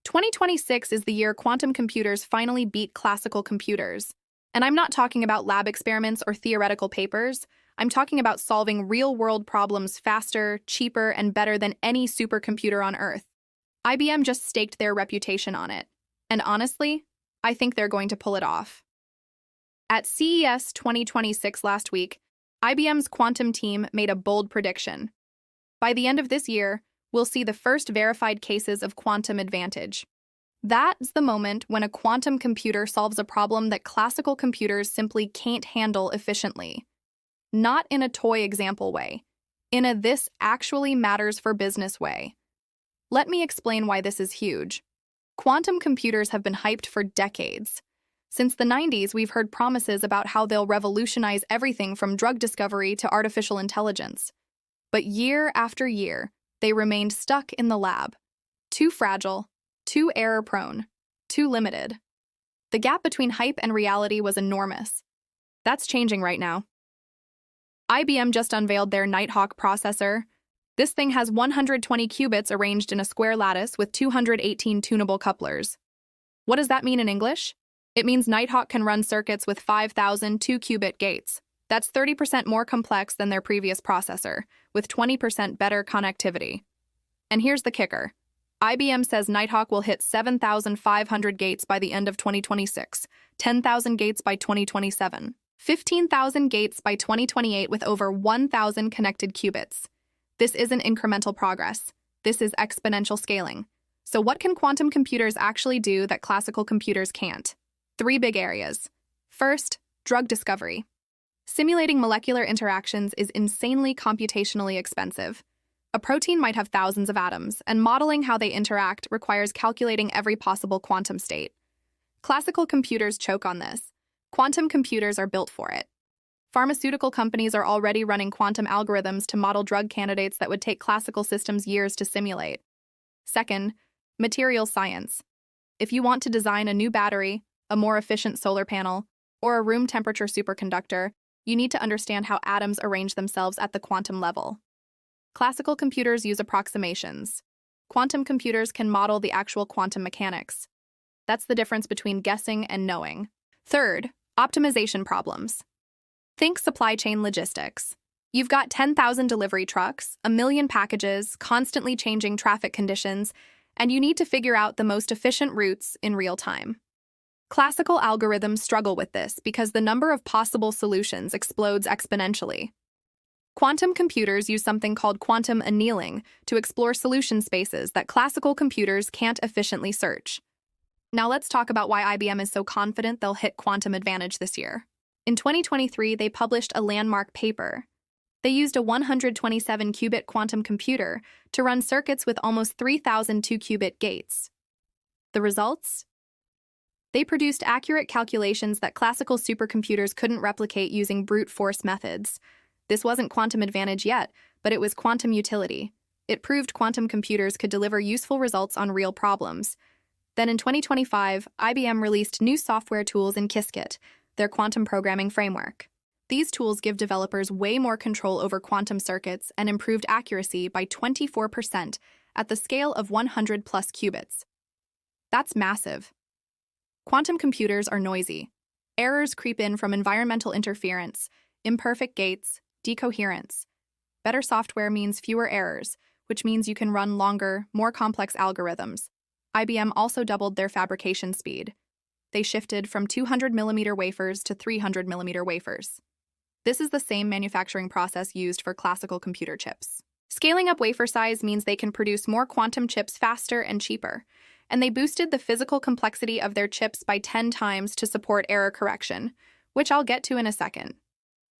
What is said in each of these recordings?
2026 is the year quantum computers finally beat classical computers. And I'm not talking about lab experiments or theoretical papers. I'm talking about solving real-world problems faster, cheaper, and better than any supercomputer on Earth. IBM just staked their reputation on it. And honestly, I think they're going to pull it off. At CES 2026 last week, IBM's quantum team made a bold prediction. By the end of this year, we'll see the first verified cases of quantum advantage. That's the moment when a quantum computer solves a problem that classical computers simply can't handle efficiently. Not in a toy example way, in a this actually matters for business way. Let me explain why this is huge. Quantum computers have been hyped for decades. Since the 90s, we've heard promises about how they'll revolutionize everything from drug discovery to artificial intelligence. But year after year, they remained stuck in the lab. Too fragile, too error-prone, too limited. The gap between hype and reality was enormous. That's changing right now. IBM just unveiled their Nighthawk processor. This thing has 120 qubits arranged in a square lattice with 218 tunable couplers. What does that mean in English? It means Nighthawk can run circuits with 5,000 two-qubit gates. That's 30% more complex than their previous processor, with 20% better connectivity. And here's the kicker. IBM says Nighthawk will hit 7,500 gates by the end of 2026, 10,000 gates by 2027, 15,000 gates by 2028 with over 1,000 connected qubits. This isn't incremental progress. This is exponential scaling. So what can quantum computers actually do that classical computers can't? 3 big areas. First, drug discovery. Simulating molecular interactions is insanely computationally expensive. A protein might have thousands of atoms, and modeling how they interact requires calculating every possible quantum state. Classical computers choke on this. Quantum computers are built for it. Pharmaceutical companies are already running quantum algorithms to model drug candidates that would take classical systems years to simulate. Second, materials science. If you want to design a new battery, a more efficient solar panel, or a room temperature superconductor, you need to understand how atoms arrange themselves at the quantum level. Classical computers use approximations. Quantum computers can model the actual quantum mechanics. That's the difference between guessing and knowing. Third, optimization problems. Think supply chain logistics. You've got 10,000 delivery trucks, a million packages, constantly changing traffic conditions, and you need to figure out the most efficient routes in real time. Classical algorithms struggle with this because the number of possible solutions explodes exponentially. Quantum computers use something called quantum annealing to explore solution spaces that classical computers can't efficiently search. Now let's talk about why IBM is so confident they'll hit quantum advantage this year. In 2023, they published a landmark paper. They used a 127-qubit quantum computer to run circuits with almost 3,000 two-qubit gates. The results? They produced accurate calculations that classical supercomputers couldn't replicate using brute force methods. This wasn't quantum advantage yet, but it was quantum utility. It proved quantum computers could deliver useful results on real problems. Then in 2025, IBM released new software tools in Qiskit, their quantum programming framework. These tools give developers way more control over quantum circuits and improved accuracy by 24% at the scale of 100 plus qubits. That's massive. Quantum computers are noisy. Errors creep in from environmental interference, imperfect gates, decoherence. Better software means fewer errors, which means you can run longer, more complex algorithms. IBM also doubled their fabrication speed. They shifted from 200mm wafers to 300mm wafers. This is the same manufacturing process used for classical computer chips. Scaling up wafer size means they can produce more quantum chips faster and cheaper, and they boosted the physical complexity of their chips by 10 times to support error correction, which I'll get to in a second.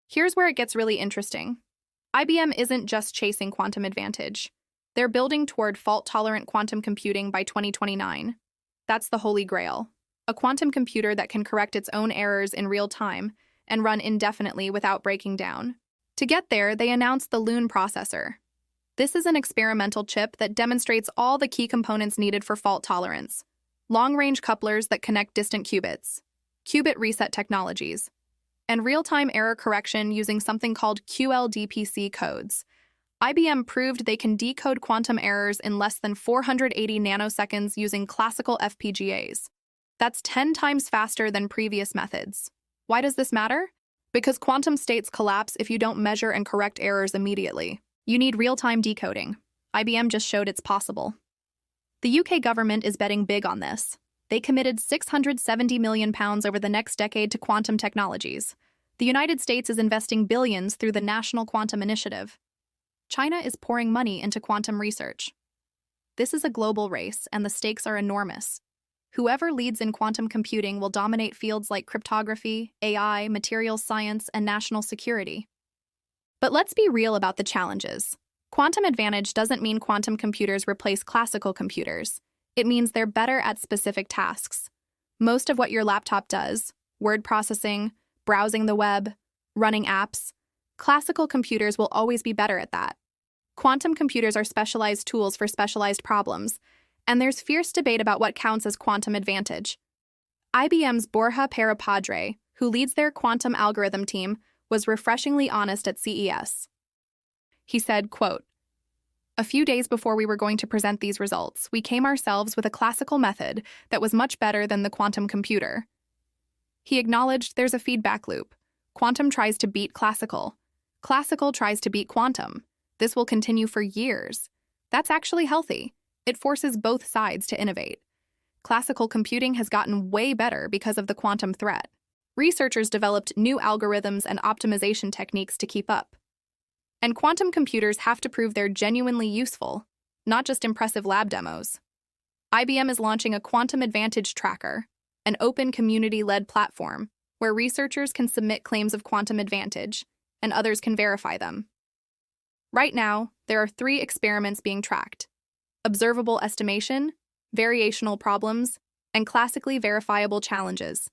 Here's where it gets really interesting. IBM isn't just chasing quantum advantage. They're building toward fault-tolerant quantum computing by 2029. That's the holy grail. A quantum computer that can correct its own errors in real time and run indefinitely without breaking down. To get there, they announced the Loon processor. This is an experimental chip that demonstrates all the key components needed for fault tolerance. Long-range couplers that connect distant qubits, qubit reset technologies, and real-time error correction using something called QLDPC codes. IBM proved they can decode quantum errors in less than 480 nanoseconds using classical FPGAs. That's 10 times faster than previous methods. Why does this matter? Because quantum states collapse if you don't measure and correct errors immediately. You need real-time decoding. IBM just showed it's possible. The UK government is betting big on this. They committed £670 million over the next decade to quantum technologies. The United States is investing billions through the National Quantum Initiative. China is pouring money into quantum research. This is a global race, and the stakes are enormous. Whoever leads in quantum computing will dominate fields like cryptography, AI, materials science, and national security. But let's be real about the challenges. Quantum advantage doesn't mean quantum computers replace classical computers. It means they're better at specific tasks. Most of what your laptop does, word processing, browsing the web, running apps, classical computers will always be better at that. Quantum computers are specialized tools for specialized problems, and there's fierce debate about what counts as quantum advantage. IBM's Borja Parapadre, who leads their quantum algorithm team, was refreshingly honest at CES. He said, quote, "A few days before we were going to present these results, we came ourselves with a classical method that was much better than the quantum computer." He acknowledged there's a feedback loop. Quantum tries to beat classical. Classical tries to beat quantum. This will continue for years. That's actually healthy. It forces both sides to innovate. Classical computing has gotten way better because of the quantum threat. Researchers developed new algorithms and optimization techniques to keep up. And quantum computers have to prove they're genuinely useful, not just impressive lab demos. IBM is launching a Quantum Advantage Tracker, an open community-led platform where researchers can submit claims of quantum advantage, and others can verify them. Right now, there are 3 experiments being tracked: observable estimation, variational problems, and classically verifiable challenges.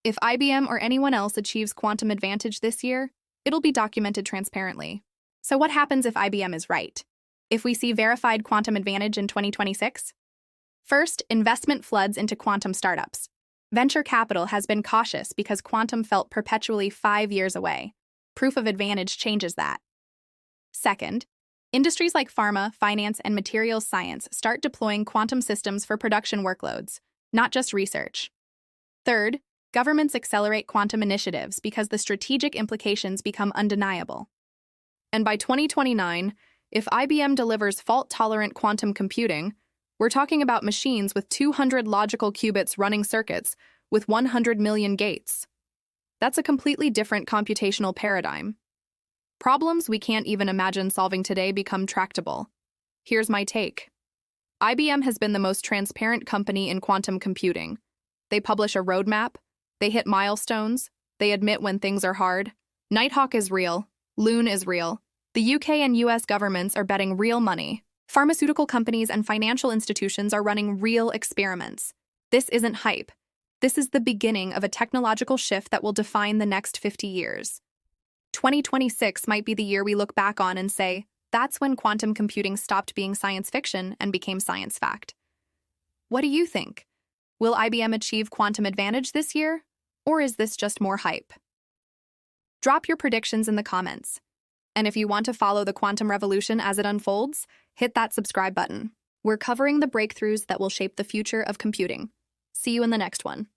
If IBM or anyone else achieves quantum advantage this year, it'll be documented transparently. So what happens if IBM is right? If we see verified quantum advantage in 2026? First, investment floods into quantum startups. Venture capital has been cautious because quantum felt perpetually 5 years away. Proof of advantage changes that. Second, industries like pharma, finance, and materials science start deploying quantum systems for production workloads, not just research. Third, governments accelerate quantum initiatives because the strategic implications become undeniable. And by 2029, if IBM delivers fault-tolerant quantum computing, we're talking about machines with 200 logical qubits running circuits with 100 million gates. That's a completely different computational paradigm. Problems we can't even imagine solving today become tractable. Here's my take. IBM has been the most transparent company in quantum computing. They publish a roadmap, they hit milestones, they admit when things are hard. Nighthawk is real, Loon is real. The UK and US governments are betting real money. Pharmaceutical companies and financial institutions are running real experiments. This isn't hype. This is the beginning of a technological shift that will define the next 50 years. 2026 might be the year we look back on and say, that's when quantum computing stopped being science fiction and became science fact. What do you think? Will IBM achieve quantum advantage this year? Or is this just more hype? Drop your predictions in the comments. And if you want to follow the quantum revolution as it unfolds, hit that subscribe button. We're covering the breakthroughs that will shape the future of computing. See you in the next one.